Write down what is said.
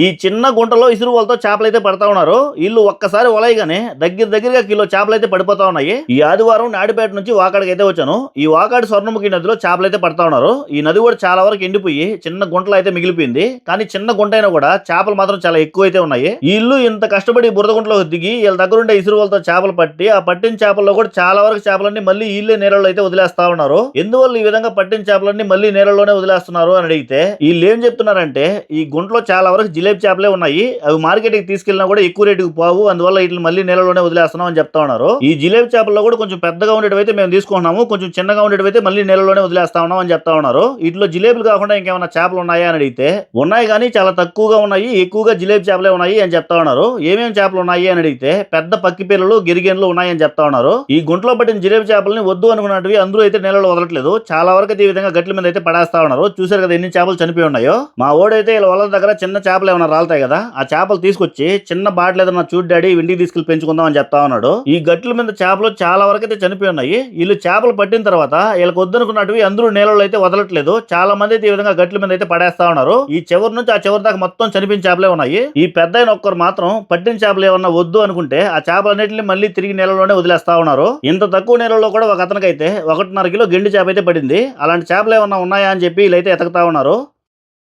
ఈ చిన్న గుంటలో ఇసురు వాళ్ళతో చేపలైతే పడతా ఉన్నారు. వీళ్ళు ఒక్కసారి వలయగానే దగ్గరగా కిలో చేపలైతే పడిపోతా ఉన్నాయి. ఈ ఆదివారం నాడిపేట నుంచి వాకాడికి అయితే వచ్చాను. ఈ వాకాడు స్వర్ణముఖి నదిలో చేపలైతే పడతా ఉన్నారు. ఈ నది కూడా చాలా వరకు ఎండిపోయి చిన్న గుంటలు అయితే మిగిలిపోయింది. కానీ చిన్న గుంట అయినా కూడా చేపలు మాత్రం చాలా ఎక్కువ అయితే ఉన్నాయి. వీళ్ళు ఇంత కష్టపడి బురద గుంటలో దిగి వీళ్ళ దగ్గర ఉండే ఇసురు వాళ్ళతో చేపలు పట్టి ఆ పట్టిన చేపల్లో కూడా చాలా వరకు చేపలన్నీ మళ్ళీ వీళ్ళే నీళ్ళలో అయితే వదిలేస్తా ఉన్నారు. ఎందువల్ల ఈ విధంగా పట్టిన చేపలన్నీ మళ్ళీ నీళ్ళలోనే వదిలేస్తున్నారు అని అడిగితే వీళ్ళు ఏం చెప్తున్నారంటే ఈ గుంటలో చాలా వరకు జిలేబీ చేపలే ఉన్నాయి. అవి మార్కెట్ కి తీసుకెళ్ళినా కూడా ఎక్కువ రేటుకు పోవు. అందువల్ల వీటిని మళ్ళీ నీళ్ళలోనే వదిలేస్తున్నాం అని చెప్తా ఉన్నారు. ఈ జిలేబీ చేపల్లో కూడా కొంచెం పెద్దగా ఉండేటైతే మేము తీసుకుంటున్నాము, కొంచెం చిన్నగా ఉండేటైతే మళ్ళీ నీళ్ళలోనే వదిలేస్తా ఉన్నాం అని చెప్తా ఉన్నారు. వీటిలో జిలేబీలు కాకుండా ఇంకేమైనా చేపలు ఉన్నాయా అని అడిగితే ఉన్నాయి కానీ చాలా తక్కువగా ఉన్నాయి, ఎక్కువగా జిలేబీ చేపలే ఉన్నాయి అని చెప్తా ఉన్నారు. ఏమేమి చేపలు ఉన్నాయి అని అడిగితే పెద్ద పక్కి పిల్లలు గిరిగేన్లు ఉన్నాయని చెప్తా ఉన్నారు. ఈ గుంటలో పట్టిన జిలేబీ చేపలని వద్దు అనుకున్నవి అందరూ అయితే నీళ్ళలో వదలట్లేదు. చాలా వరకు ఈ విధంగా గట్ల మీద అయితే పడేస్తా ఉన్నారు. చూసారు కదా ఎన్ని చేపలు చనిపోయి ఉన్నాయో. మా ఓడైతే ఇలా వాళ్ళ దగ్గర చిన్న చేపలు ఏమైనా రాలుతాయి కదా, ఆ చేపలు తీసుకొచ్చి చిన్న బాటిల్ ఏదన్నా చూడు డాడీ ఇంటికి తీసుకెళ్లి పెంచుకుందాం అని చెప్తా ఉన్నాడు. ఈ గట్ల మీద చేపలు చాలా వరకు అయితే చనిపోయి ఉన్నాయి. వీళ్ళు చేపలు పట్టిన తర్వాత వీళ్ళకి వద్దనుకున్నట్టు అందరూ నీళ్ళలో అయితే వదలట్లేదు. చాలా మంది అయితే ఈ విధంగా గట్ల మీద అయితే పడేస్తా ఉన్నారు. ఈ చివరి నుంచి ఆ చివరి దాకా మొత్తం చనిపోయిన చేపలే ఉన్నాయి. ఈ పెద్ద ఒక్కరు మాత్రం పట్టిన చేపలు ఏమన్నా వద్దు అనుకుంటే ఆ చేపలన్నింటినీ మళ్ళీ తిరిగి నీళ్ళలోనే వదిలేస్తా ఉన్నారు. ఇంత తక్కువ నీళ్ళలో కూడా ఒక అతనికైతే 1.5 కిలో గెండి చేప అయితే పడింది. అలాంటి చేపలు ఏమన్నా ఉన్నాయా అని చెప్పి వీళ్ళైతే ఎతకుతా ఉన్నారు.